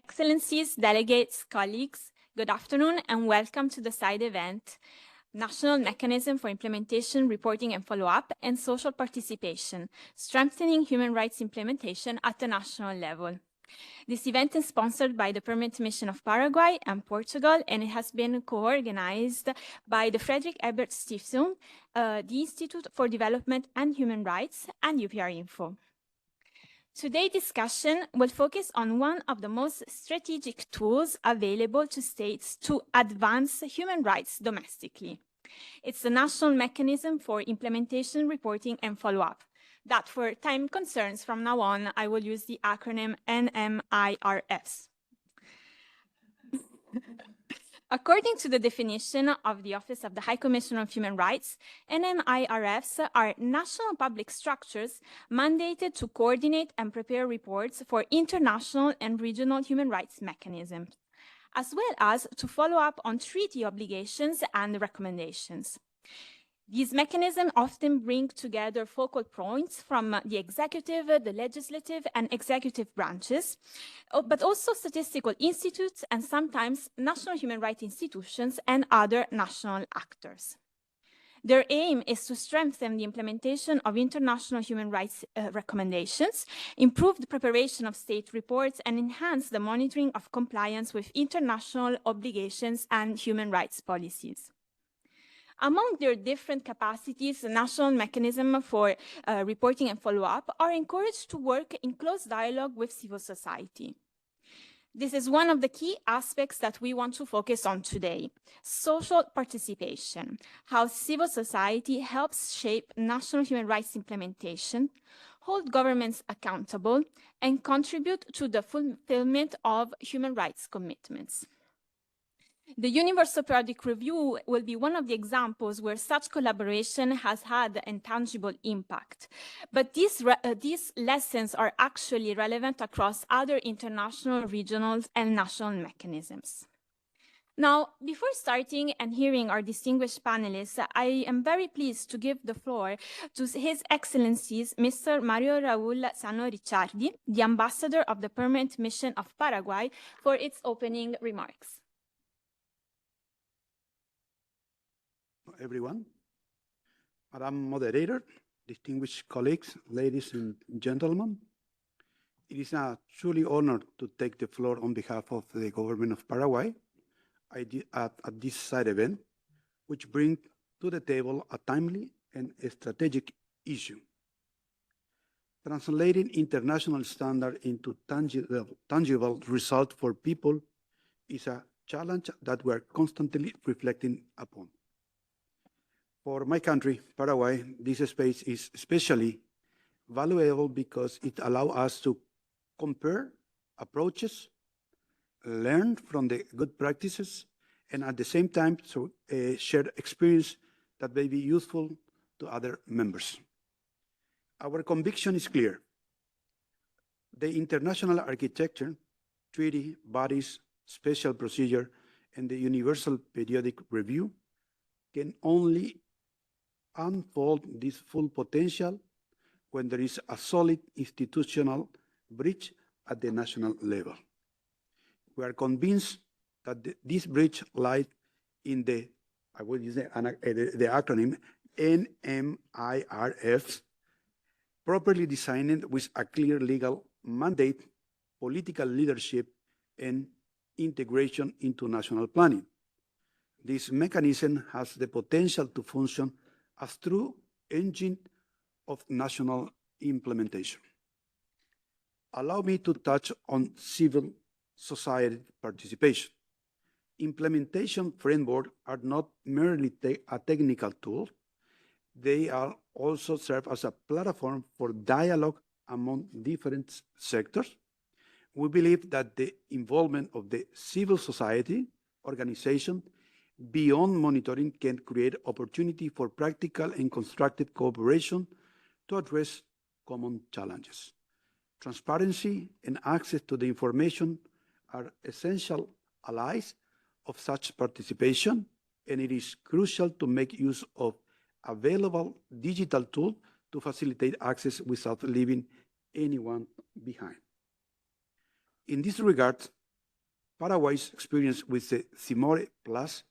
Excellencies, delegates, colleagues, good afternoon and welcome to the side event, National Mechanism for Implementation, Reporting and Follow-up and Social Participation, Strengthening Human Rights Implementation at the National Level. This event is sponsored by the Permanent Mission of Paraguay and Portugal, and it has been co-organized by the Friedrich Ebert Stiftung, the Institute for Development and Human Rights, and UPR Info. Today's discussion will focus on one of the most strategic tools available to states to advance human rights domestically. It's the National Mechanism for Implementation, Reporting and Follow-up. That for time concerns from now on, I will use the acronym NMIRF. According to the definition of the Office of the High Commissioner of Human Rights, NMIRFs are national public structures mandated to coordinate and prepare reports for international and regional human rights mechanisms, as well as to follow up on treaty obligations and recommendations. These mechanisms often bring together focal points from the executive, the legislative, and executive branches, but also statistical institutes and sometimes national human rights institutions and other national actors. Their aim is to strengthen the implementation of international human rights recommendations, improve the preparation of state reports, and enhance the monitoring of compliance with international obligations and human rights policies. Among their different capacities, the National Mechanism for Reporting and Follow-up are encouraged to work in close dialogue with civil society. This is one of the key aspects that we want to focus on today, social participation, how civil society helps shape national human rights implementation, hold governments accountable, and contribute to the fulfillment of human rights commitments. The Universal Periodic Review will be one of the examples where such collaboration has had a tangible impact. But these lessons are actually relevant across other international, regional, and national mechanisms. Now, before starting and hearing our distinguished panelists, I am very pleased to give the floor to His Excellencies Mr. Mario Raúl Sano Ricciardi, the Ambassador of the Permanent Mission of Paraguay, for its opening remarks. Everyone. Madam Moderator, distinguished colleagues, ladies and gentlemen, it is a truly honor to take the floor on behalf of the government of Paraguay at this side event, which brings to the table a timely and strategic issue. Translating international standards into tangible results for people is a challenge that we are constantly reflecting upon. For my country, Paraguay, this space is especially valuable because it allows us to compare approaches, learn from the good practices, and at the same time to share experience that may be useful to other members. Our conviction is clear. The international architecture, treaty, bodies, special procedure, and the Universal Periodic Review can only unfold this full potential when there is a solid institutional bridge at the national level. We are convinced that this bridge lies in the acronym NMIRF, properly designed with a clear legal mandate, political leadership, and integration into national planning. This mechanism has the potential to function as true engine of national implementation. Allow me to touch on civil society participation. Implementation frameworks are not merely a technical tool, they also serve as a platform for dialogue among different sectors. We believe that the involvement of the civil society organization beyond monitoring can create opportunity for practical and constructive cooperation to address common challenges. Transparency and access to the information are essential allies of such participation, and it is crucial to make use of available digital tools to facilitate access without leaving anyone behind. In this regard, Paraguay's experience with the CIMORE Plus,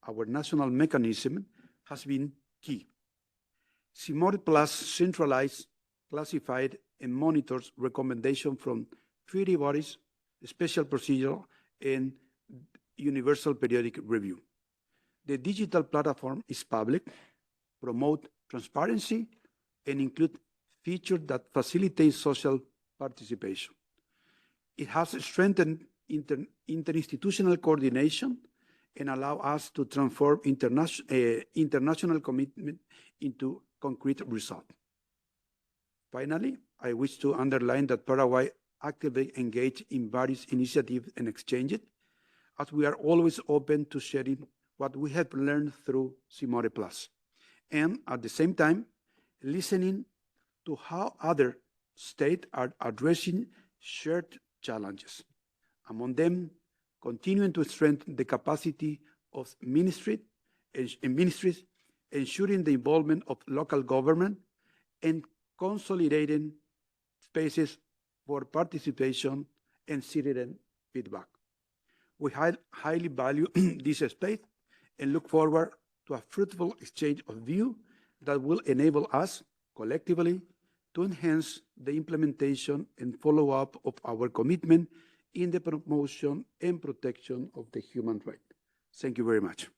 our national mechanism, has been key. CIMORE Plus centralized, classified, and monitors recommendations from treaty bodies, special procedure, and universal periodic review. The digital platform is public, promote transparency, and include features that facilitate social participation. It has strengthened interinstitutional coordination and allow us to transform international commitment into concrete results. Finally, I wish to underline that Paraguay actively engaged in various initiatives and exchanges, as we are always open to sharing what we have learned through CIMORE Plus, and at the same time, listening to how other states are addressing shared challenges. Among them, continuing to strengthen the capacity of ministries, ensuring the involvement of local government, and consolidating spaces for participation and citizen feedback. We highly value this space and look forward to a fruitful exchange of views that will enable us collectively to enhance the implementation and follow-up of our commitment in the promotion and protection of the human rights. Thank you very much.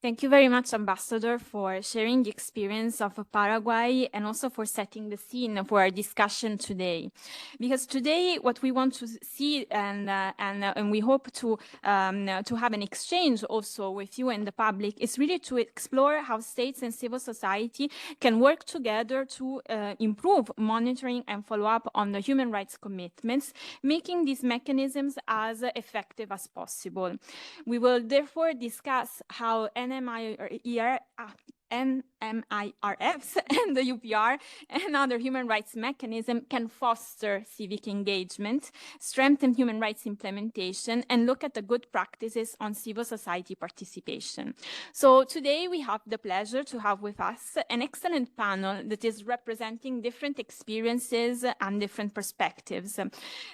Thank you very much, Ambassador, for sharing the experience of Paraguay and also for setting the scene for our discussion today. Because today, what we want to see and we hope to have an exchange also with you and the public is really to explore how states and civil society can work together to improve monitoring and follow up on the human rights commitments, making these mechanisms as effective as possible. We will therefore discuss how NMIRFs and the UPR and other human rights mechanisms can foster civic engagement, strengthen human rights implementation, and look at the good practices on civil society participation. So today we have the pleasure to have with us an excellent panel that is representing different experiences and different perspectives.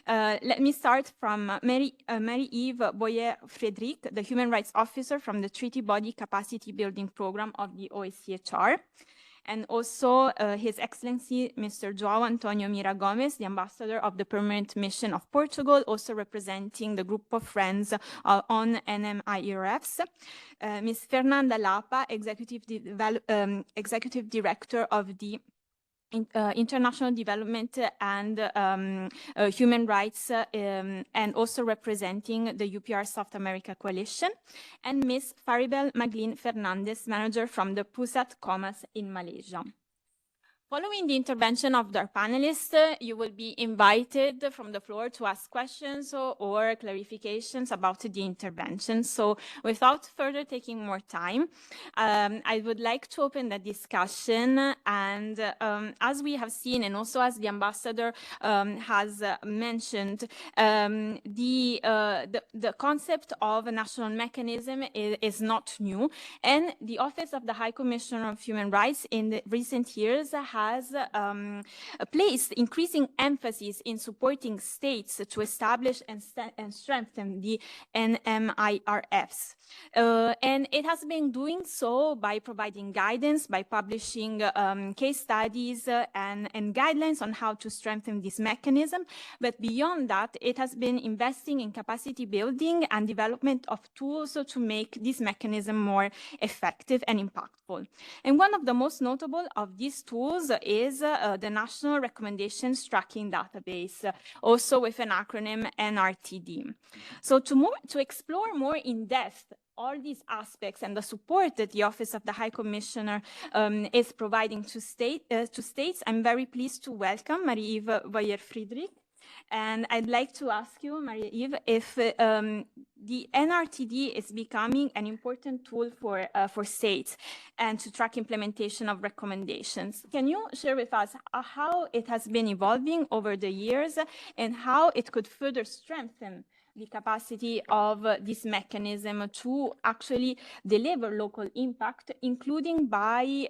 Let me start from Marie-Yves Boyer-Frédéric, the Human Rights Officer from the Treaty Body Capacity Building Program of the OSCHR, and also His Excellency Mr. João Antonio Mira Gomes, the Ambassador of the Permanent Mission of Portugal, also representing the group of friends on NMIRFs. Ms. Fernanda Lapa, Executive Director of the International Development and Human Rights, and also representing the UPR South America Coalition, and Ms. Faribel Maglin Fernandez, Manager from the Pusat Commerce in Malaysia. Following the intervention of our panelists, you will be invited from the floor to ask questions or clarifications about the intervention. So without further taking more time, I would like to open the discussion. And as we have seen, and also as the ambassador has mentioned, the concept of a national mechanism is not new. And the Office of the High Commissioner of Human Rights in the recent years has placed increasing emphasis in supporting states to establish and strengthen the NMIRFs. And it has been doing so by providing guidance, by publishing case studies and guidelines on how to strengthen this mechanism. But beyond that, it has been investing in capacity building and development of tools to make this mechanism more effective and impactful. And one of the most notable of these tools is the National Recommendations Tracking Database, also with an acronym NRTD. So to explore more in depth all these aspects and the support that the Office of the High Commissioner is providing to states, I'm very pleased to welcome Marie-Yves Boyer-Frédéric. And I'd like to ask you, Marie-Yves, if the NRTD is becoming an important tool for states and to track implementation of recommendations. Can you share with us how it has been evolving over the years and how it could further strengthen the capacity of this mechanism to actually deliver local impact, including by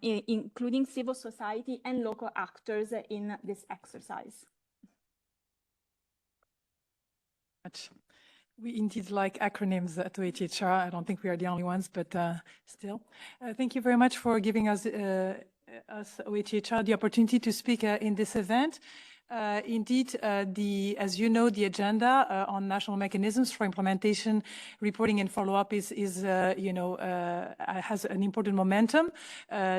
including civil society and local actors in this exercise? much. We indeed like acronyms at OHHR. I don't think we are the only ones, but still. Thank you very much for giving us OHHR the opportunity to speak in this event. Indeed, as you know, the agenda on national mechanisms for implementation, reporting, and follow-up has an important momentum.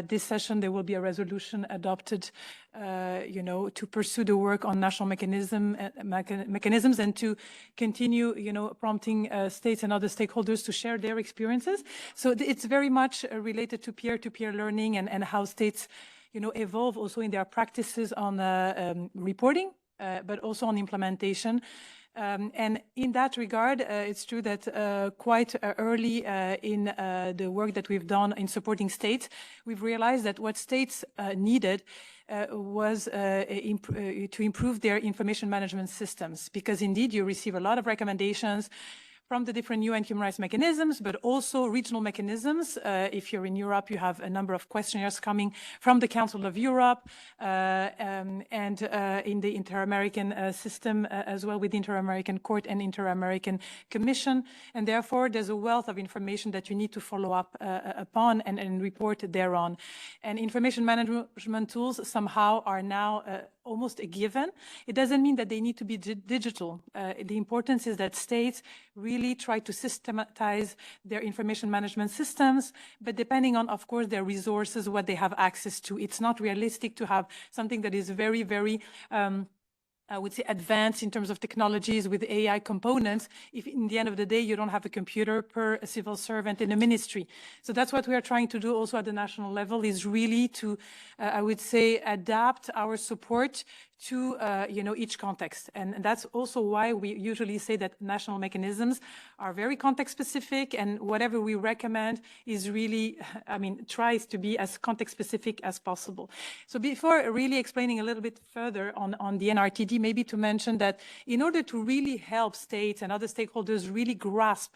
This session, there will be a resolution adopted, to pursue the work on national mechanisms and to continue, prompting states and other stakeholders to share their experiences. So it's very much related to peer-to-peer learning and how states evolve also in their practices on reporting, but also on implementation. And in that regard, it's true that quite early in the work that we've done in supporting states, we've realized that what states needed was to improve their information management systems, because indeed you receive a lot of recommendations from the different UN human rights mechanisms, but also regional mechanisms. If you're in Europe, you have a number of questionnaires coming from the Council of Europe and in the Inter-American system as well, with the Inter-American Court and Inter-American Commission. And therefore, there's a wealth of information that you need to follow up upon and report thereon. And information management tools somehow are now almost a given. It doesn't mean that they need to be digital. The importance is that states really try to systematize their information management systems, but depending on, of course, their resources, what they have access to. It's not realistic to have something that is very, very I would say advanced in terms of technologies with AI components, if in the end of the day you don't have a computer per a civil servant in a ministry. So that's what we are trying to do also at the national level, is really to, I would say, adapt our support to each context. And that's also why we usually say that national mechanisms are very context specific, and whatever we recommend is really, tries to be as context specific as possible. So before really explaining a little bit further on the NRTD, maybe to mention that in order to really help states and other stakeholders really grasp,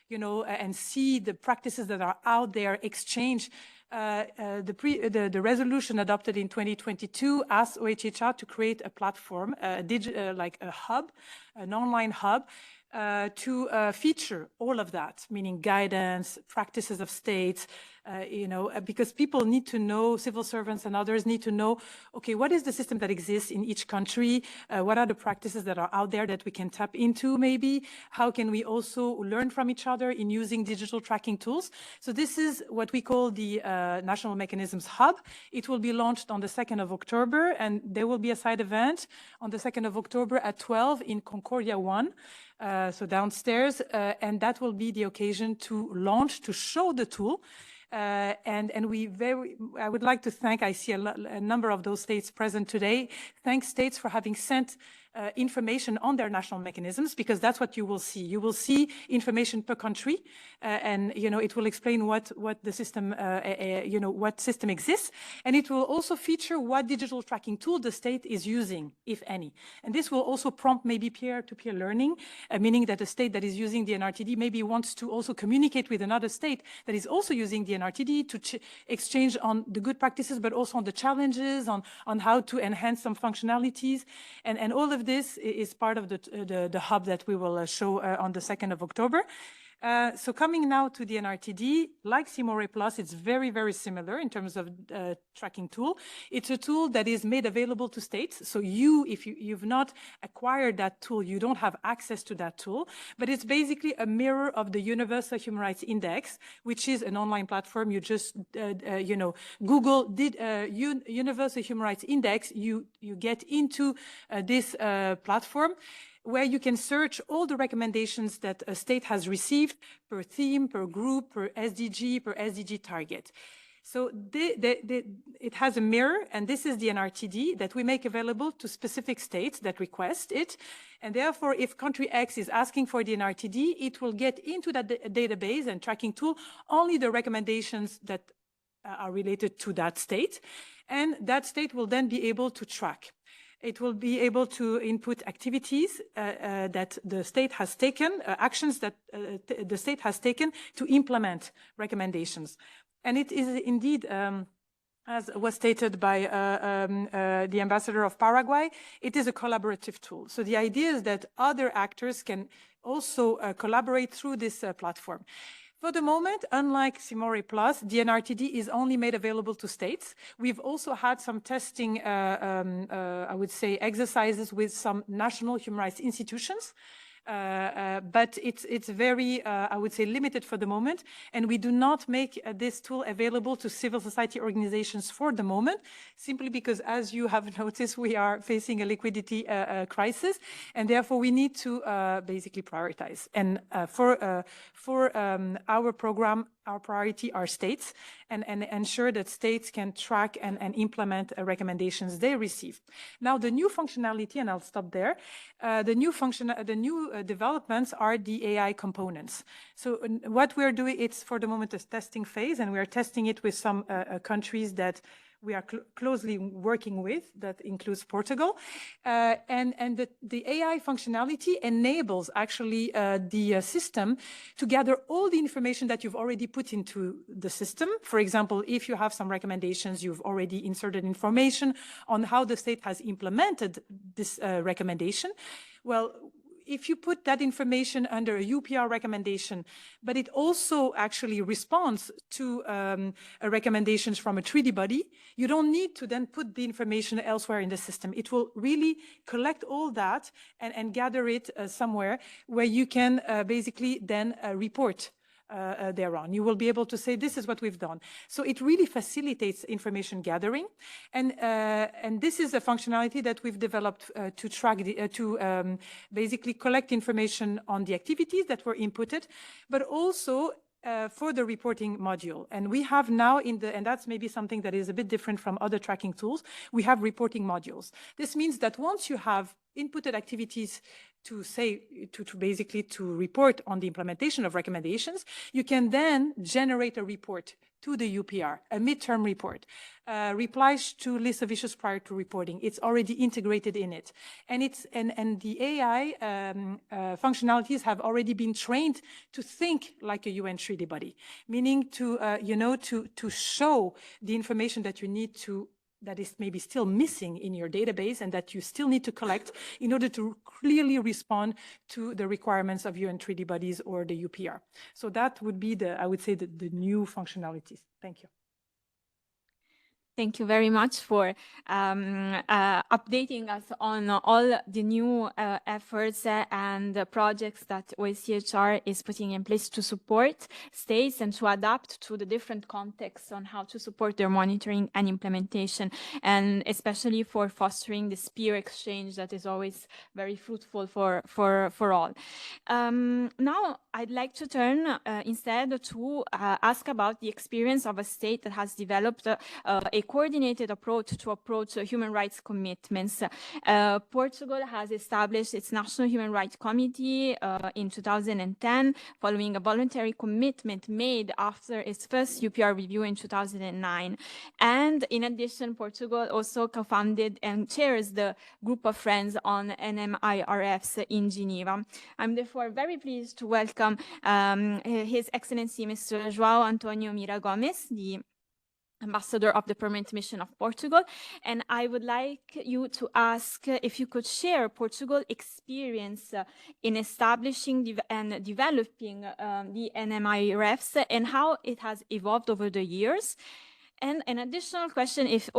and see the practices that are out there, exchange, the resolution adopted in 2022 asked OHHR to create a platform, like a hub, an online hub, to feature all of that, meaning guidance, practices of states, because people need to know, civil servants and others need to know, okay, what is the system that exists in each country? What are the practices that are out there that we can tap into maybe? How can we also learn from each other in using digital tracking tools? So this is what we call the National Mechanisms Hub. It will be launched on the 2nd of October, and there will be a side event on the 2nd of October at 12 in Concordia 1. So downstairs, and that will be the occasion to launch, to show the tool. I would like to thank, I see a number of those states present today, thank states for having sent information on their national mechanisms, because that's what you will see. You will see information per country, and it will explain what the system, what system exists, and it will also feature what digital tracking tool the state is using, if any. And this will also prompt maybe peer-to-peer learning, meaning that a state that is using the NRTD maybe wants to also communicate with another state that is also using the NRTD to exchange on the good practices, but also on the challenges, on how to enhance some functionalities, and all of this is part of the hub that we will show on the 2nd of October. So coming now to the NRTD, like CIMORE Plus, it's very, very similar in terms of tracking tool. It's a tool that is made available to states. So if you've not acquired that tool, you don't have access to that tool, but it's basically a mirror of the Universal Human Rights Index, which is an online platform. You just, Google Universal Human Rights Index, you get into this platform, where you can search all the recommendations that a state has received per theme, per group, per SDG target. So it has a mirror, and this is the NRTD that we make available to specific states that request it. And therefore, if country X is asking for the NRTD, it will get into that database and tracking tool only the recommendations that are related to that state. And that state will then be able to track. It will be able to input activities that the state has taken, actions that the state has taken to implement recommendations. And it is indeed as was stated by the ambassador of Paraguay, it is a collaborative tool. So the idea is that other actors can also collaborate through this platform. For the moment, unlike Cimori Plus, the NRTD is only made available to states. We've also had some testing, I would say, exercises with some national human rights institutions. But it's very, I would say, limited for the moment. And we do not make this tool available to civil society organizations for the moment, simply because, as you have noticed, we are facing a liquidity crisis. And therefore, we need to basically prioritize. And for our program, our priority are states and ensure that states can track and implement recommendations they receive. Now, the new functionality, and I'll stop there, the new developments are the AI components. So what we're doing, it's for the moment a testing phase, and we are testing it with some countries that we are closely working with, that includes Portugal. And the AI functionality enables actually the system to gather all the information that you've already put into the system. For example, if you have some recommendations, you've already inserted information on how the state has implemented this recommendation. Well, if you put that information under a UPR recommendation, but it also actually responds to recommendations from a treaty body, you don't need to then put the information elsewhere in the system. It will really collect all that and gather it somewhere where you can basically then report thereon. You will be able to say, this is what we've done. So it really facilitates information gathering. And this is a functionality that we've developed to track, basically collect information on the activities that were inputted, but also for the reporting module. And we have now and that's maybe something that is a bit different from other tracking tools, we have reporting modules. This means that once you have inputted activities to basically report on the implementation of recommendations, you can then generate a report to the UPR, a midterm report, replies to lists of issues prior to reporting. It's already integrated in it. And the AI functionalities have already been trained to think like a UN treaty body, meaning to show the information that you need that is maybe still missing in your database and that you still need to collect in order to clearly respond to the requirements of UN treaty bodies or the UPR. So that would be I would say, the new functionalities. Thank you. Thank you very much for updating us on all the new efforts and projects that OHCHR is putting in place to support states and to adapt to the different contexts on how to support their monitoring and implementation, and especially for fostering this peer exchange that is always very fruitful for all. Now, I'd like to turn instead to ask about the experience of a state that has developed a coordinated approach to approach human rights commitments. Portugal has established its National Human Rights Committee in 2010, following a voluntary commitment made after its first UPR review in 2009. And in addition, Portugal also co-founded and chairs the Group of Friends on NMIRFs in Geneva. I'm therefore very pleased to welcome His Excellency Mr. João António Mira Gomes, the Ambassador of the Permanent Mission of Portugal. And I would like you to ask if you could share Portugal's experience in establishing and developing the NMIRFs and how it has evolved over the years. And an additional question, if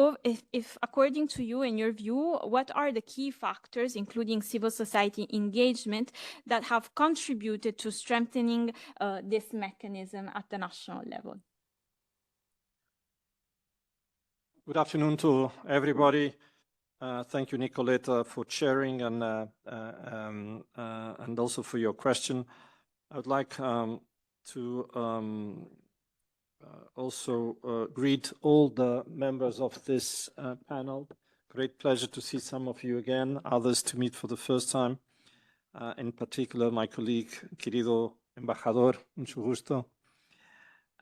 according to you, in your view, what are the key factors, including civil society engagement, that have contributed to strengthening this mechanism at the national level? Good afternoon to everybody. Thank you, Nicoletta, for sharing and also for your question. I would like to also greet all the members of this panel. Great pleasure to see some of you again, others to meet for the first time. In particular, my colleague, querido embajador, mucho gusto.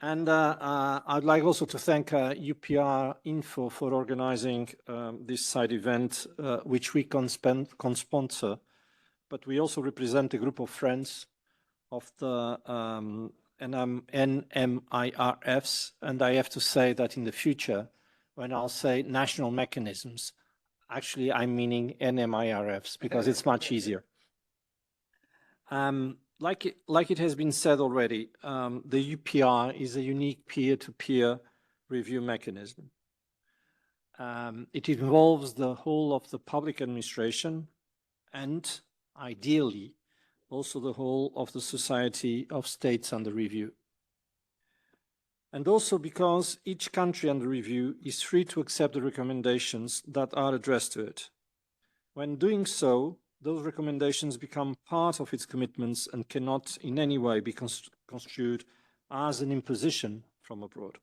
And I'd like also to thank UPR Info for organizing this side event, which we can sponsor, but we also represent a group of friends of the NMIRFs, and I have to say that in the future, when I'll say national mechanisms. Actually, I'm meaning NMIRFs because it's much easier. Like it has been said already, the UPR is a unique peer-to-peer review mechanism. It involves the whole of the public administration and, ideally, also the whole of the society of states under review. And also because each country under review is free to accept the recommendations that are addressed to it. When doing so, those recommendations become part of its commitments and cannot in any way be construed as an imposition from abroad.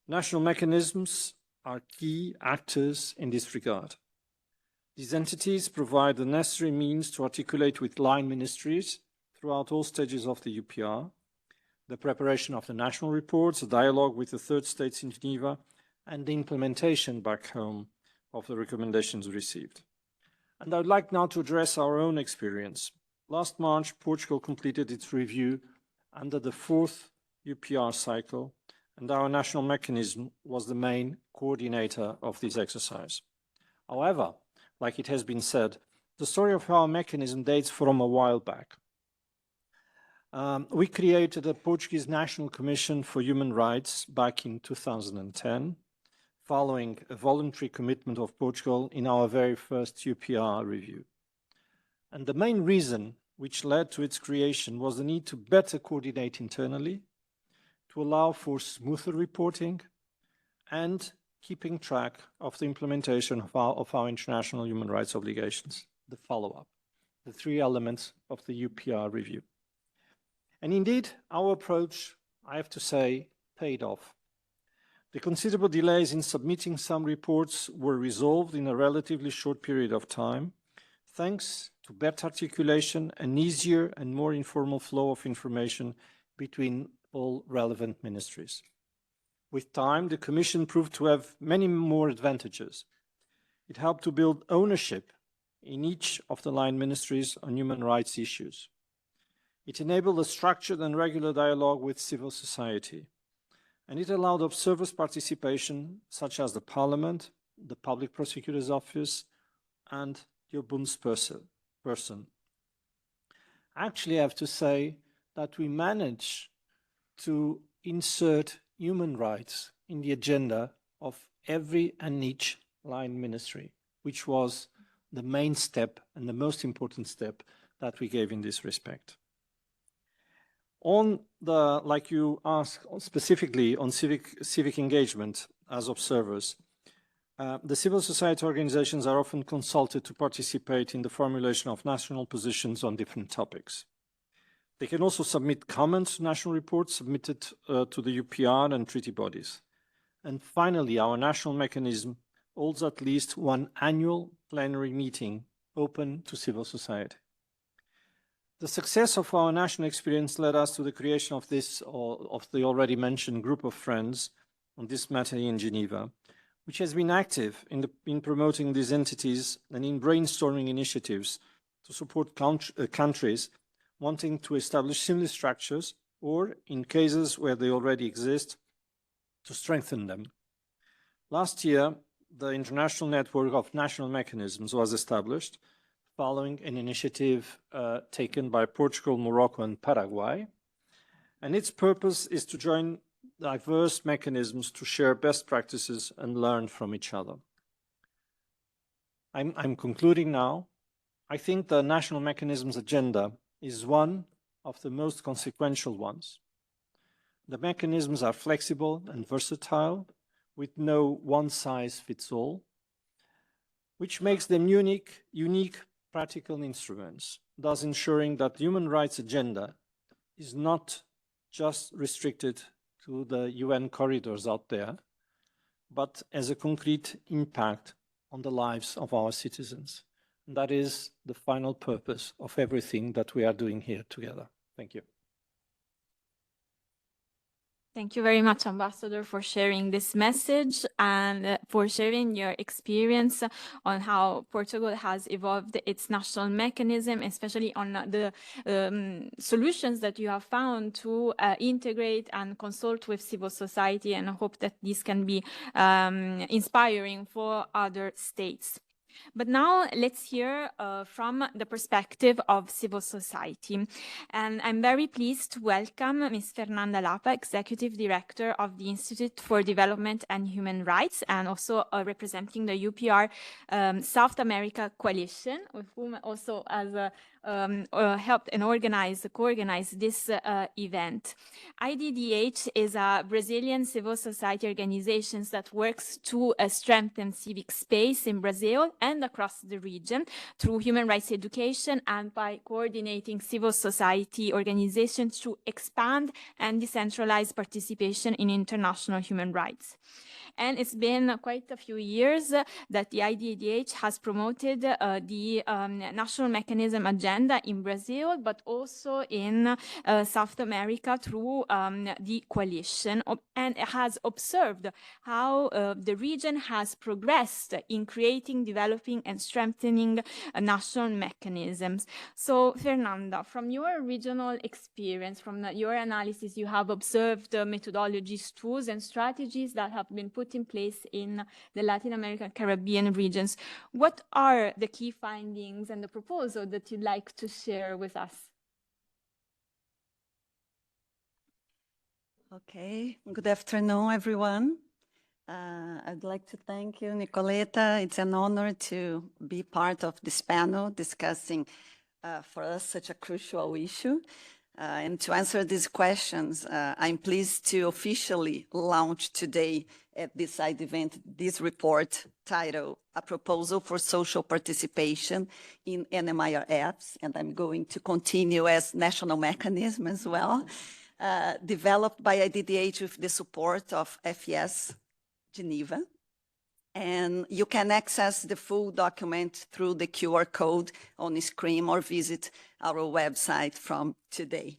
National mechanisms are key actors in this regard. These entities provide the necessary means to articulate with line ministries throughout all stages of the UPR, the preparation of the national reports, the dialogue with the third states in Geneva, and the implementation back home of the recommendations received. And I'd like now to address our own experience. Last March, Portugal completed its review under the fourth UPR cycle, and our national mechanism was the main coordinator of this exercise. However, like it has been said, the story of our mechanism dates from a while back. We created a Portuguese National Commission for Human Rights back in 2010, following a voluntary commitment of Portugal in our very first UPR review. And the main reason which led to its creation was the need to better coordinate internally, to allow for smoother reporting, and keeping track of the implementation of our international human rights obligations, the follow-up, the three elements of the UPR review. And indeed, our approach, I have to say, paid off. The considerable delays in submitting some reports were resolved in a relatively short period of time, thanks to better articulation, an easier and more informal flow of information between all relevant ministries. With time, the Commission proved to have many more advantages. It helped to build ownership in each of the line ministries on human rights issues. It enabled a structured and regular dialogue with civil society. And it allowed observers' participation, such as the Parliament, the Public Prosecutor's Office, and the Ombudsperson. Actually, I have to say that we managed to insert human rights in the agenda of every and each line ministry, which was the main step and the most important step that we gave in this respect. On the, like you asked specifically on civic engagement as observers, the civil society organizations are often consulted to participate in the formulation of national positions on different topics. They can also submit comments to national reports submitted to the UPR and treaty bodies. And finally, our national mechanism holds at least one annual plenary meeting open to civil society. The success of our national experience led us to the creation of this, or of the already mentioned group of friends on this matter in Geneva, which has been active in promoting these entities and in brainstorming initiatives to support countries wanting to establish similar structures, or in cases where they already exist, to strengthen them. Last year, the International Network of National Mechanisms was established, following an initiative taken by Portugal, Morocco, and Paraguay. And its purpose is to join diverse mechanisms to share best practices and learn from each other. I'm concluding now. I think the national mechanisms agenda is one of the most consequential ones. The mechanisms are flexible and versatile, with no one-size-fits-all, which makes them unique practical instruments, thus ensuring that the human rights agenda is not just restricted to the UN corridors out there, but as a concrete impact on the lives of our citizens. And that is the final purpose of everything that we are doing here together. Thank you. Thank you very much, Ambassador, for sharing this message and for sharing your experience on how Portugal has evolved its national mechanism, especially on the solutions that you have found to integrate and consult with civil society. And I hope that this can be inspiring for other states. But now let's hear from the perspective of civil society. And I'm very pleased to welcome Ms. Fernanda Lapa, Executive Director of the Institute for Development and Human Rights, and also representing the UPR South America Coalition, with whom also has helped and co-organize this event. IDDH is a Brazilian civil society organization that works to strengthen civic space in Brazil and across the region through human rights education and by coordinating civil society organizations to expand and decentralize participation in international human rights. And it's been quite a few years that the IDDH has promoted the national mechanism agenda in Brazil, but also in South America through the coalition, and has observed how the region has progressed in creating, developing, and strengthening national mechanisms. So, Fernanda, from your regional experience, from your analysis, you have observed methodologies, tools, and strategies that have been put in place in the Latin American Caribbean regions. What are the key findings and the proposal that you'd like to share with us? Okay, good afternoon, everyone. I'd like to thank you, Nicoleta. It's an honor to be part of this panel discussing for us such a crucial issue. And to answer these questions, I'm pleased to officially launch today at this side event this report titled A Proposal for Social Participation in NMIRFs, and I'm going to continue as national mechanism as well, developed by IDDH with the support of FES Geneva. And you can access the full document through the QR code on the screen or visit our website from today.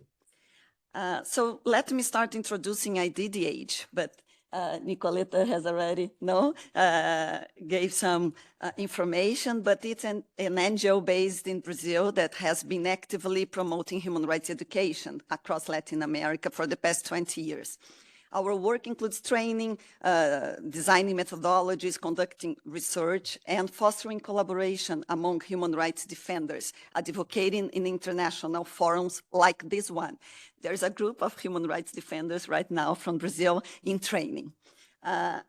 So let me start introducing IDDH, but Nicoleta has already gave some information, but it's an NGO based in Brazil that has been actively promoting human rights education across Latin America for the past 20 years. Our work includes training, designing methodologies, conducting research, and fostering collaboration among human rights defenders, advocating in international forums like this one. There's a group of human rights defenders right now from Brazil in training.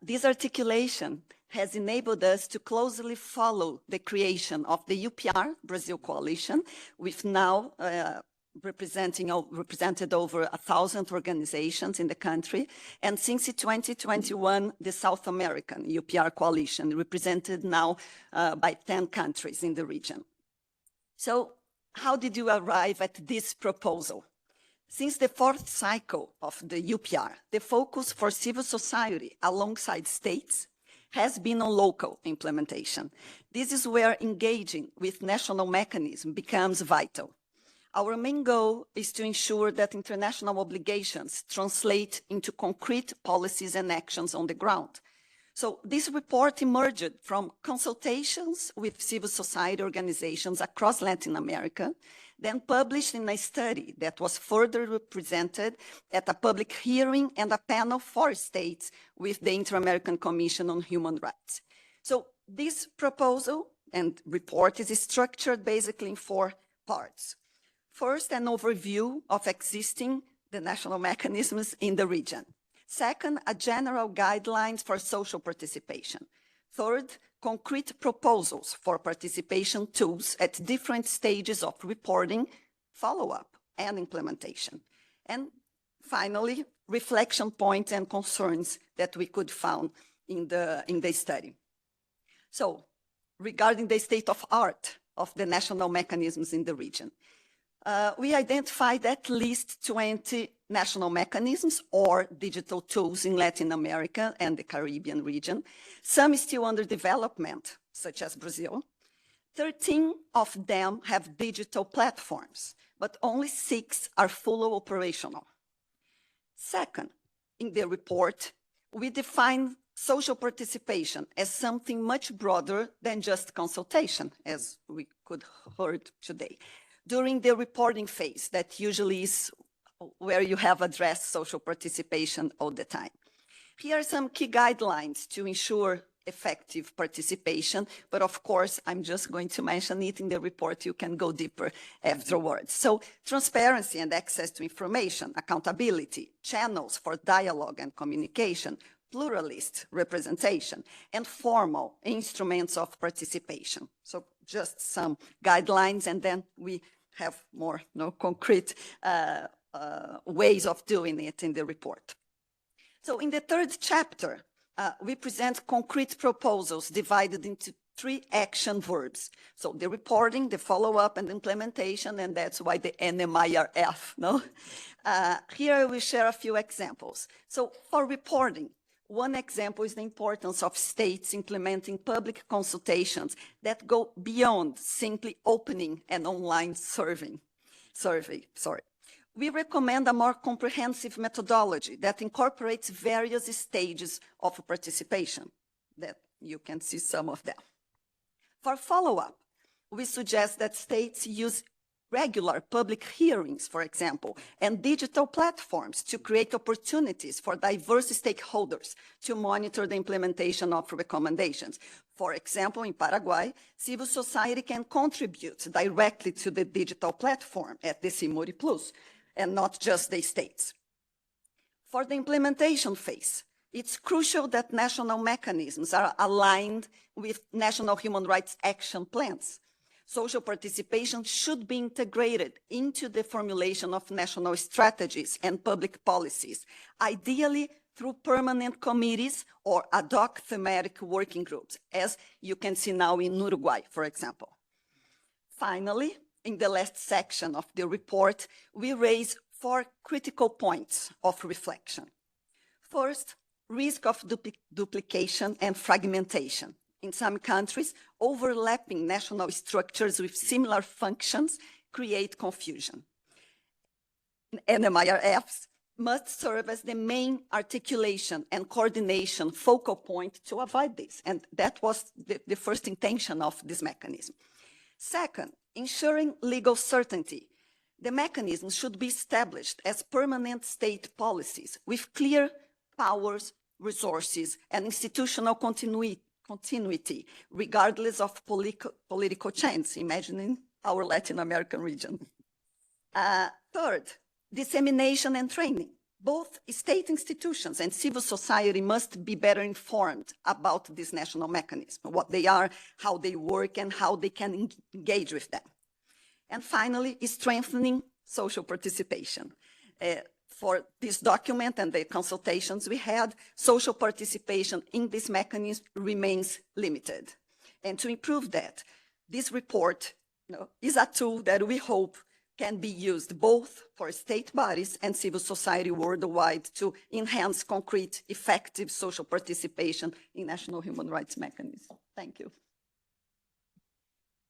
This articulation has enabled us to closely follow the creation of the UPR Brazil Coalition, with now represented over 1,000 organizations in the country, and since 2021, the South American UPR Coalition, represented now by 10 countries in the region. So how did you arrive at this proposal? Since the fourth cycle of the UPR, the focus for civil society alongside states has been on local implementation. This is where engaging with national mechanism becomes vital. Our main goal is to ensure that international obligations translate into concrete policies and actions on the ground. So this report emerged from consultations with civil society organizations across Latin America, then published in a study that was further presented at a public hearing and a panel for states with the Inter-American Commission on Human Rights. So this proposal and report is structured basically in 4 parts. First, an overview of the national mechanisms in the region. Second, a general guidelines for social participation. Third, concrete proposals for participation tools at different stages of reporting, follow-up, and implementation. And finally, reflection points and concerns that we could find in the study. So, regarding the state of art of the national mechanisms in the region, we identified at least 20 national mechanisms or digital tools in Latin America and the Caribbean region. Some still under development, such as Brazil. 13 of them have digital platforms, but only 6 are fully operational. Second, in the report, we define social participation as something much broader than just consultation, as we could heard today. During the reporting phase, that usually is where you have addressed social participation all the time. Here are some key guidelines to ensure effective participation, but of course, I'm just going to mention it in the report. You can go deeper afterwards. So transparency and access to information, accountability, channels for dialogue and communication, pluralist representation, and formal instruments of participation. So just some guidelines, and then we have more concrete ways of doing it in the report. So in the third chapter, we present concrete proposals divided into 3 action verbs. So the reporting, the follow-up, and the implementation, and that's why the NMIRF, no? Here we share a few examples. So for reporting, one example is the importance of states implementing public consultations that go beyond simply opening an online survey. We recommend a more comprehensive methodology that incorporates various stages of participation, that you can see some of them. For follow-up, we suggest that states use regular public hearings, for example, and digital platforms to create opportunities for diverse stakeholders to monitor the implementation of recommendations. For example, in Paraguay, civil society can contribute directly to the digital platform at the Simuri Plus, and not just the states. For the implementation phase, it's crucial that national mechanisms are aligned with national human rights action plans. Social participation should be integrated into the formulation of national strategies and public policies, ideally through permanent committees or ad hoc thematic working groups, as you can see now in Uruguay, for example. Finally, in the last section of the report, we raise 4 critical points of reflection. First, risk of duplication and fragmentation. In some countries, overlapping national structures with similar functions create confusion. NMIRFs must serve as the main articulation and coordination focal point to avoid this, and that was the first intention of this mechanism. Second, ensuring legal certainty. The mechanism should be established as permanent state policies with clear powers, resources, and institutional continuity, regardless of political change, imagining our Latin American region. Third, dissemination and training. Both state institutions and civil society must be better informed about this national mechanism, what they are, how they work, and how they can engage with them. And finally, strengthening social participation. For this document and the consultations we had, social participation in this mechanism remains limited. And to improve that, this report is a tool that we hope can be used both for state bodies and civil society worldwide to enhance concrete, effective social participation in national human rights mechanisms. Thank you.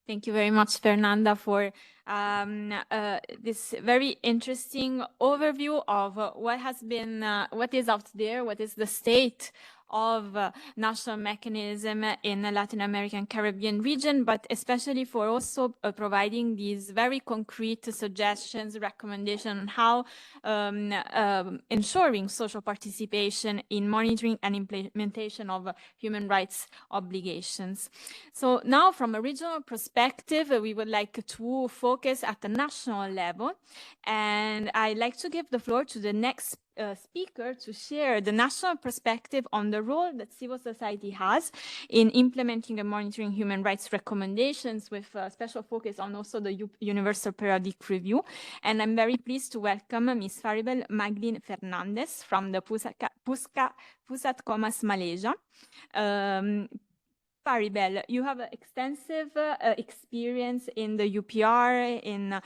Thank you very much, Fernanda, for this very interesting overview of what is out there, what is the state of national mechanism in the Latin American Caribbean region, but especially for also providing these very concrete suggestions, recommendations on how ensuring social participation in monitoring and implementation of human rights obligations. So now from a regional perspective, we would like to focus at the national level, and I'd like to give the floor to the next speaker to share the national perspective on the role that civil society has in implementing and monitoring human rights recommendations, with a special focus on also the Universal Periodic Review. And I'm very pleased to welcome Ms. Faribel Maglin Fernandez from the Pusat Comas Malaysia. Faribel, you have extensive experience in the UPR, in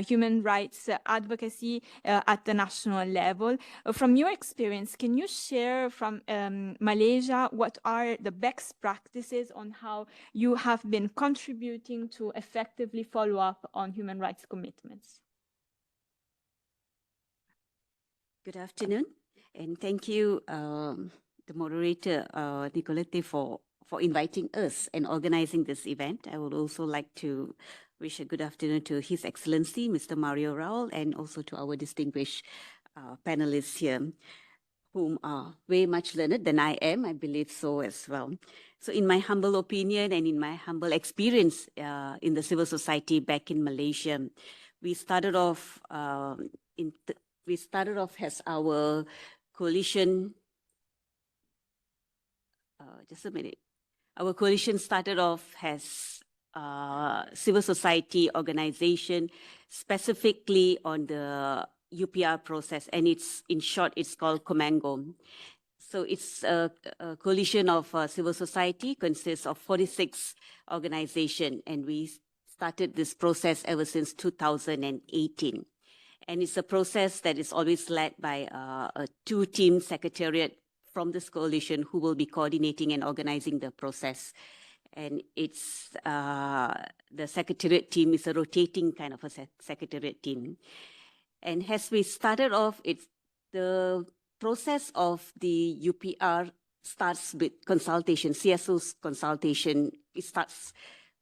human rights advocacy at the national level. From your experience, can you share from Malaysia what are the best practices on how you have been contributing to effectively follow up on human rights commitments? Good afternoon. And thank you, the moderator, Nicolette, for inviting us and organizing this event. I would also like to wish a good afternoon to His Excellency, Mr. Mario Raul, and also to our distinguished panelists here, whom are way much learned than I am, I believe so as well. So in my humble opinion and in my humble experience in the civil society back in Malaysia, we started off as our coalition. Just a minute. Our coalition started off as civil society organization, specifically on the UPR process, and in short, it's called Comango. So it's a coalition of civil society, consists of 46 organizations, and we started this process ever since 2018. And it's a process that is always led by a two-team secretariat from this coalition who will be coordinating and organizing the process. And it's the secretariat team is a rotating kind of a secretariat team. And as we started off, it's the process of the UPR starts with consultation, CSO's consultation. It starts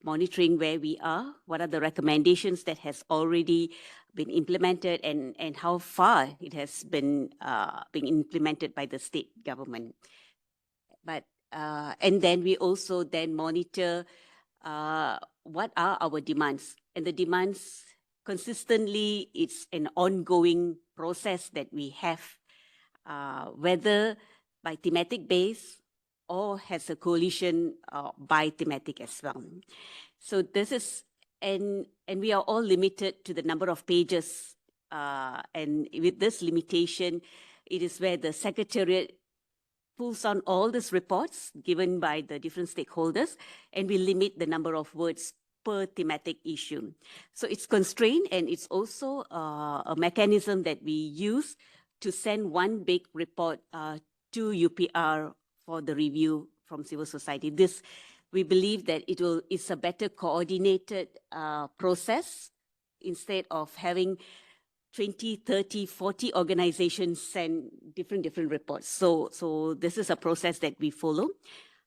monitoring where we are, what are the recommendations that has already been implemented, and how far it has been being implemented by the state government. But and then we also then monitor what are our demands, and the demands consistently, it's an ongoing process that we have, whether by thematic base or has a coalition by thematic as well. So this is, and we are all limited to the number of pages. And with this limitation, it is where the secretariat pulls on all these reports given by the different stakeholders, and we limit the number of words per thematic issue. So it's constrained, and it's also a mechanism that we use to send one big report to UPR for the review from civil society. This, we believe that it's a better coordinated process instead of having 20, 30, 40 organizations send different reports. So this is a process that we follow.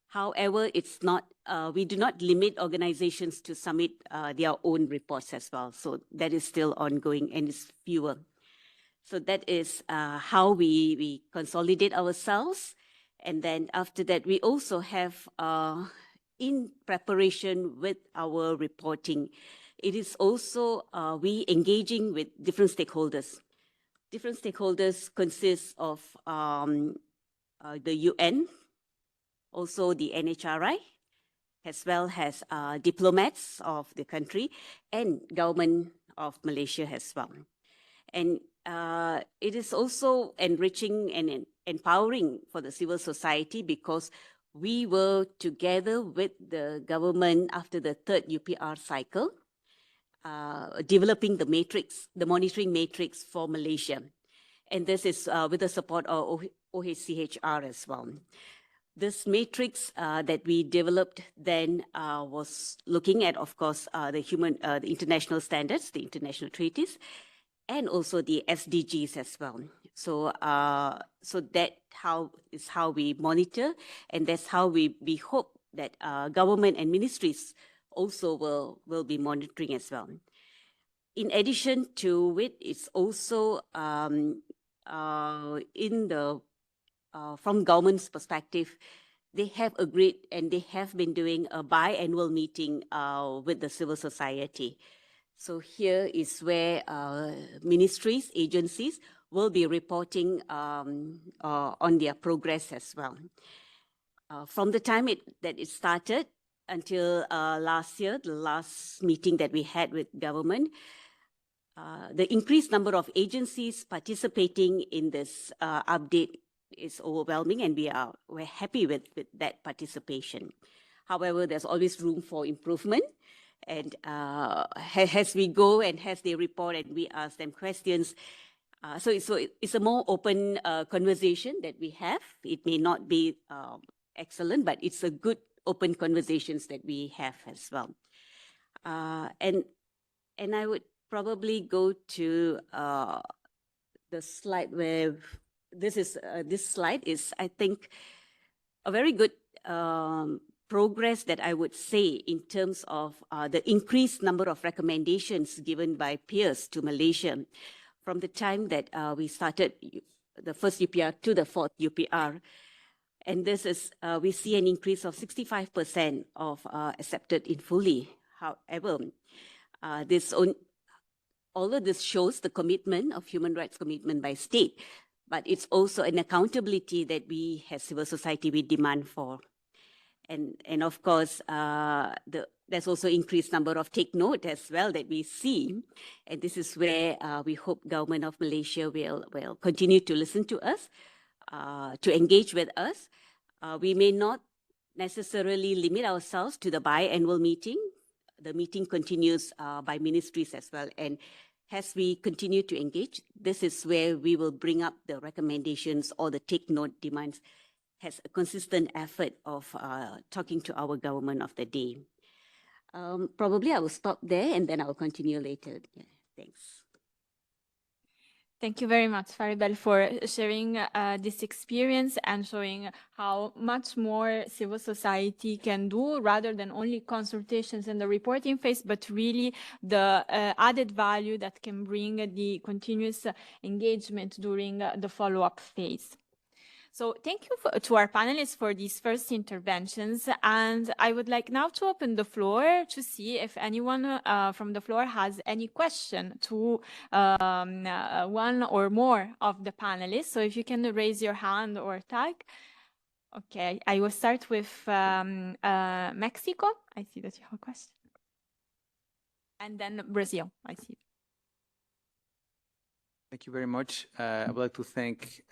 However, it's not, we do not limit organizations to submit their own reports as well. So that is still ongoing, and it's fewer. So that is how we consolidate ourselves. And then after that, we also have, in preparation with our reporting, it is also we engaging with different stakeholders. Different stakeholders consist of the UN, also the NHRI, as well as diplomats of the country and government of Malaysia as well. And it is also enriching and empowering for the civil society, because we were together with the government after the third UPR cycle, developing the matrix, the monitoring matrix for Malaysia. And this is with the support of OHCHR as well. This matrix that we developed then was looking at, of course, the international standards, the international treaties, and also the SDGs as well. So, so that is how we monitor, and that's how we hope that government and ministries also will be monitoring as well. In addition to it, it's also in the from government's perspective, they have agreed and they have been doing a biannual meeting with the civil society. So here is where ministries, agencies will be reporting on their progress as well. From the time that it started until last year, the last meeting that we had with government, the increased number of agencies participating in this update is overwhelming, and we're happy with that participation. However, there's always room for improvement. And as we go and as they report and we ask them questions, so it's a more open conversation that we have. It may not be excellent, but it's a good open conversations that we have as well. And I would probably go to the slide where this slide is, I think, a very good progress that I would say in terms of the increased number of recommendations given by peers to Malaysia from the time that we started the first UPR to the fourth UPR. And this is, we see an increase of 65% of accepted in fully. However, although this shows the commitment of human rights commitment by state, but it's also an accountability that we as civil society, we demand for. And of course, there's also increased number of take note as well that we see. And this is where we hope government of Malaysia will continue to listen to us, to engage with us. We may not necessarily limit ourselves to the biannual meeting. The meeting continues by ministries as well. And as we continue to engage, this is where we will bring up the recommendations or the take note demands as a consistent effort of talking to our government of the day. Probably I will stop there and then I will continue later. Yeah, thanks. Thank you very much, Faribel, for sharing this experience and showing how much more civil society can do rather than only consultations in the reporting phase, but really the added value that can bring the continuous engagement during the follow-up phase. So thank you to our panelists for these first interventions. And I would like now to open the floor to see if anyone from the floor has any question to one or more of the panelists. So if you can raise your hand or tag. Okay, I will start with Mexico. I see that you have a question. And then Brazil, I see. Thank you very much. I would like to thank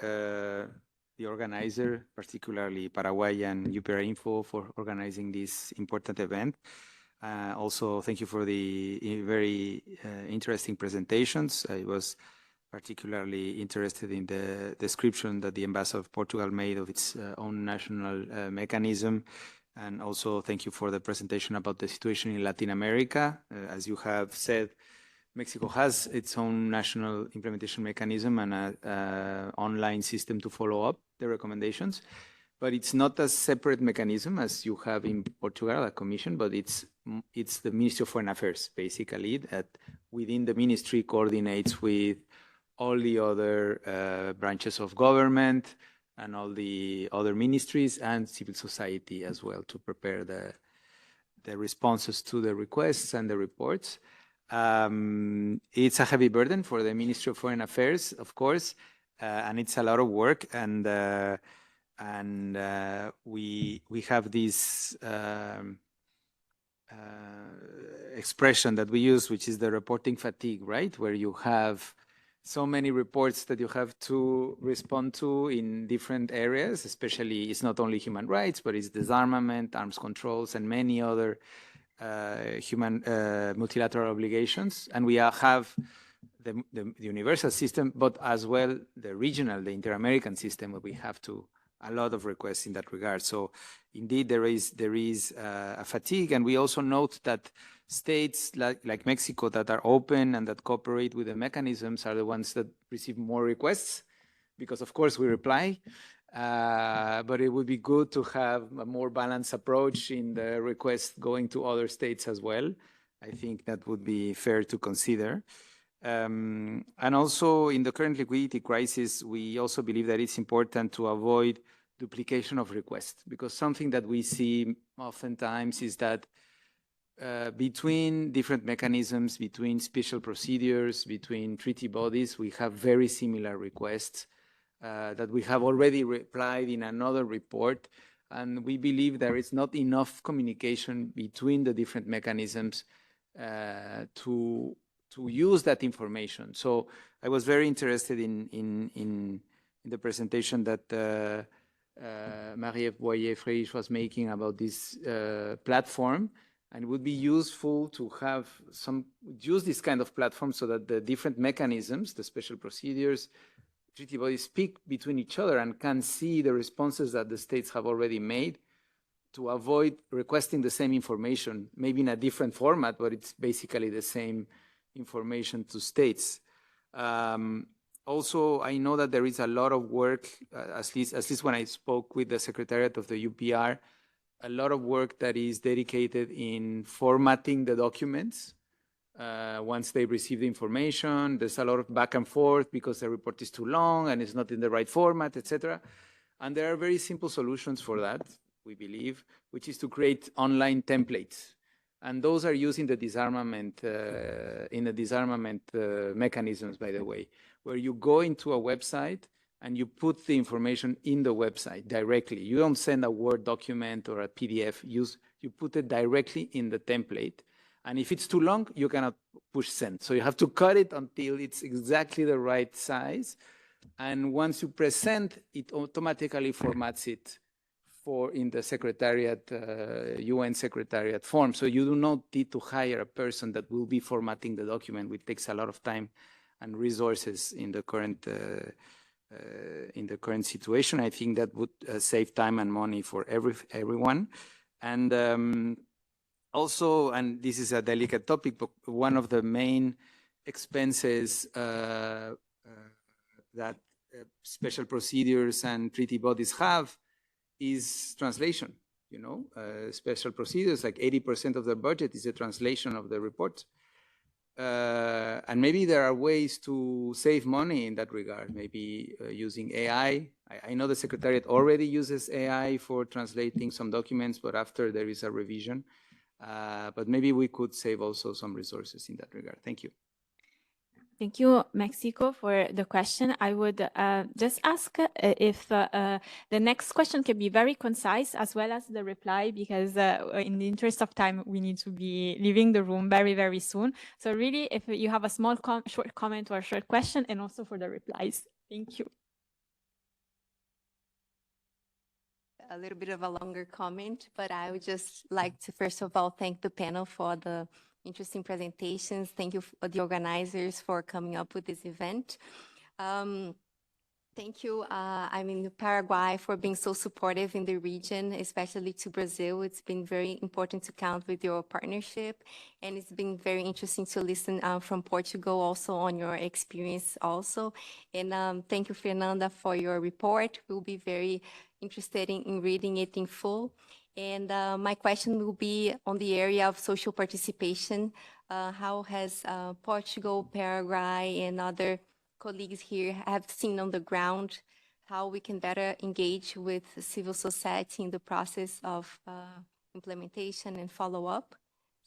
the organizer, particularly Paraguay and UPR Info, for organizing this important event. Also, thank you for the very interesting presentations. I was particularly interested in the description that the ambassador of Portugal made of its own national mechanism. And also, thank you for the presentation about the situation in Latin America. As you have said, Mexico has its own national implementation mechanism and an online system to follow up the recommendations, but it's not a separate mechanism as you have in Portugal, a commission, but it's the Ministry of Foreign Affairs, basically, that within the ministry coordinates with all the other branches of government and all the other ministries and civil society as well to prepare the responses to the requests and the reports. It's a heavy burden for the Ministry of Foreign Affairs, of course, and it's a lot of work. And we have this expression that we use, which is the reporting fatigue, right? Where you have so many reports that you have to respond to in different areas, especially it's not only human rights, but it's disarmament, arms controls, and many other multilateral obligations. And we have the universal system, but as well the regional, the inter-American system, where we have a lot of requests in that regard. So indeed there is a fatigue, and we also note that states like Mexico that are open and that cooperate with the mechanisms are the ones that receive more requests, because of course we reply. But it would be good to have a more balanced approach in the request going to other states as well. I think that would be fair to consider. And also in the current liquidity crisis, we also believe that it's important to avoid duplication of requests, because something that we see oftentimes is that between different mechanisms, between special procedures, between treaty bodies, we have very similar requests that we have already replied in another report. And we believe there is not enough communication between the different mechanisms to use that information. So I was very interested in the presentation that Marie-Ève Boyer-Freysch was making about this platform. And it would be useful to have use this kind of platform so that the different mechanisms, the special procedures, treaty bodies speak between each other and can see the responses that the states have already made, to avoid requesting the same information, maybe in a different format, but it's basically the same information to states. Also, I know that there is a lot of work, at least when I spoke with the Secretariat of the UPR, a lot of work that is dedicated in formatting the documents. Once they receive the information, there's a lot of back and forth because the report is too long and it's not in the right format, etc. And there are very simple solutions for that, we believe, which is to create online templates. And those are used in the disarmament, mechanisms, by the way, where you go into a website and you put the information in the website directly. You don't send a Word document or a PDF. You put it directly in the template. And if it's too long, you cannot push send. So you have to cut it until it's exactly the right size. And once you press send, it automatically formats it in the Secretariat, UN Secretariat form. So you do not need to hire a person that will be formatting the document, which takes a lot of time and resources in the current situation. I think that would save time and money for everyone. And also, and this is a delicate topic, but one of the main expenses that special procedures and treaty bodies have is translation. Special procedures, like 80% of the budget is the translation of the report. And maybe there are ways to save money in that regard, maybe using AI. I know the Secretariat already uses AI for translating some documents, but after there is a revision. But maybe we could save also some resources in that regard. Thank you. Thank you, Mexico, for the question. I would just ask if the next question can be very concise as well as the reply, because in the interest of time, we need to be leaving the room very, very soon. So really, if you have a small short comment or a short question, and also for the replies. Thank you. A little bit of a longer comment, but I would just like to first of all thank the panel for the interesting presentations. Thank you for the organizers for coming up with this event. Thank you, Paraguay, for being so supportive in the region, especially to Brazil. It's been very important to count with your partnership, and it's been very interesting to listen from Portugal also on your experience also. And thank you, Fernanda, for your report. We'll be very interested in reading it in full. And my question will be on the area of social participation. How has Portugal, Paraguay, and other colleagues here have seen on the ground how we can better engage with civil society in the process of implementation and follow-up,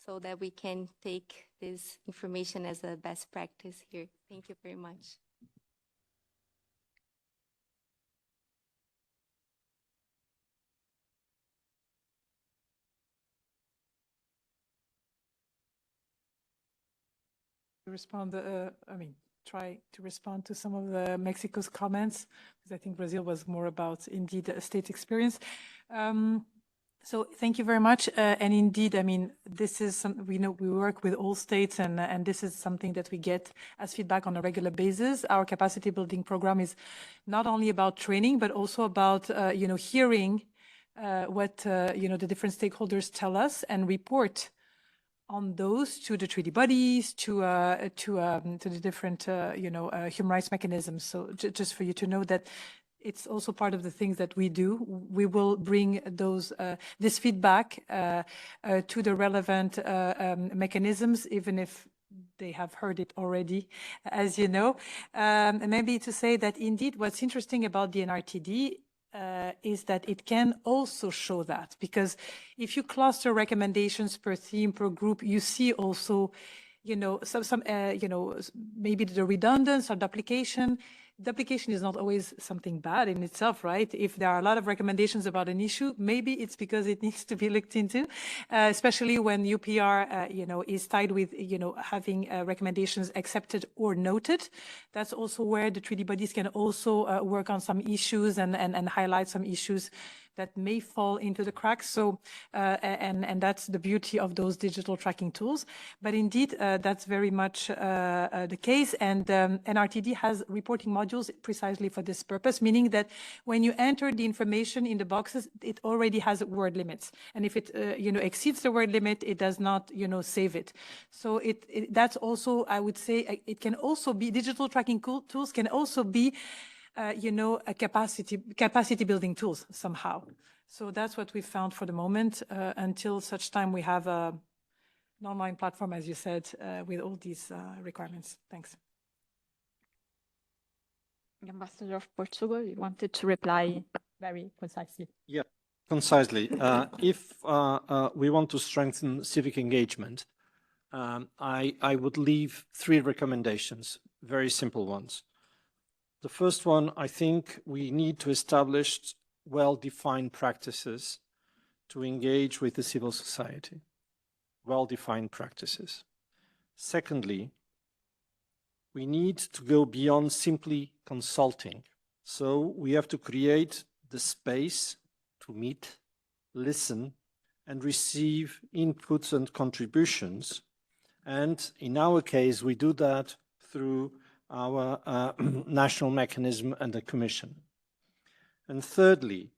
so that we can take this information as a best practice here? Thank you very much. Try to respond to some of the Mexico's comments, because I think Brazil was more about indeed a state experience. So thank you very much. And indeed, this is we work with all states, and this is something that we get as feedback on a regular basis. Our capacity building program is not only about training, but also about hearing what the different stakeholders tell us and report on those to the treaty bodies, to the different human rights mechanisms. So just for you to know that it's also part of the things that we do. We will bring this feedback to the relevant mechanisms, even if they have heard it already, as you know. And maybe to say that indeed what's interesting about the NRTD is that it can also show that, because if you cluster recommendations per theme, per group, you see also, maybe the redundance or duplication. Duplication is not always something bad in itself, right? If there are a lot of recommendations about an issue, maybe it's because it needs to be looked into, especially when UPR, is tied with, having recommendations accepted or noted. That's also where the treaty bodies can also work on some issues and highlight some issues that may fall into the cracks. So, and that's the beauty of those digital tracking tools. But indeed, that's very much the case. And NRTD has reporting modules precisely for this purpose, meaning that when you enter the information in the boxes, it already has word limits. And if it, exceeds the word limit, it does not, save it. So that's also, I would say, it can also be, digital tracking tools can also be, a capacity building tools somehow. So that's what we found for the moment, until such time we have an online platform, as you said, with all these requirements. Thanks. The Ambassador of Portugal, you wanted to reply very concisely. Yeah, concisely. If we want to strengthen civic engagement, I would leave 3 recommendations, very simple ones. The first one, I think we need to establish well-defined practices to engage with the civil society. Well-defined practices. Secondly, we need to go beyond simply consulting. So we have to create the space to meet, listen, and receive inputs and contributions. And in our case, we do that through our national mechanism and the Commission. And thirdly,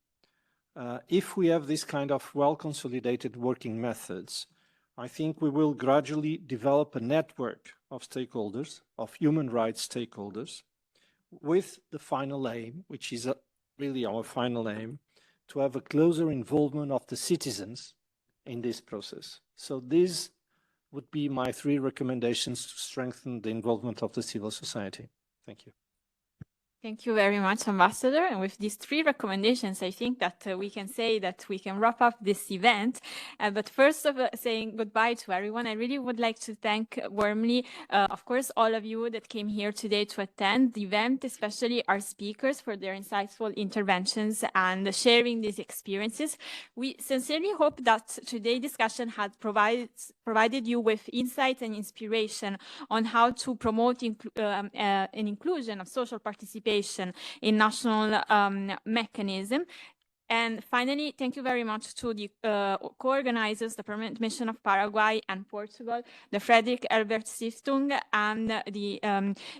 if we have this kind of well-consolidated working methods, I think we will gradually develop a network of stakeholders, of human rights stakeholders, with the final aim, which is really our final aim, to have a closer involvement of the citizens in this process. So these would be my 3 recommendations to strengthen the involvement of the civil society. Thank you. Thank you very much, Ambassador. And with these 3 recommendations, I think that we can say that we can wrap up this event. But first of saying goodbye to everyone, I really would like to thank warmly, of course, all of you that came here today to attend the event, especially our speakers for their insightful interventions and sharing these experiences. We sincerely hope that today's discussion has provided you with insight and inspiration on how to promote an inclusion of social participation in national mechanism. And finally, thank you very much to the co-organizers, the Permanent Mission of Paraguay and Portugal, the Friedrich Ebert Stiftung, and the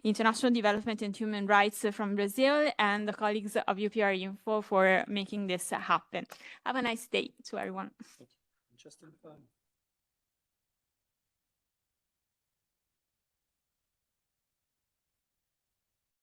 International Development and Human Rights from Brazil, and the colleagues of UPR Info for making this happen. Have a nice day to everyone. Just in time.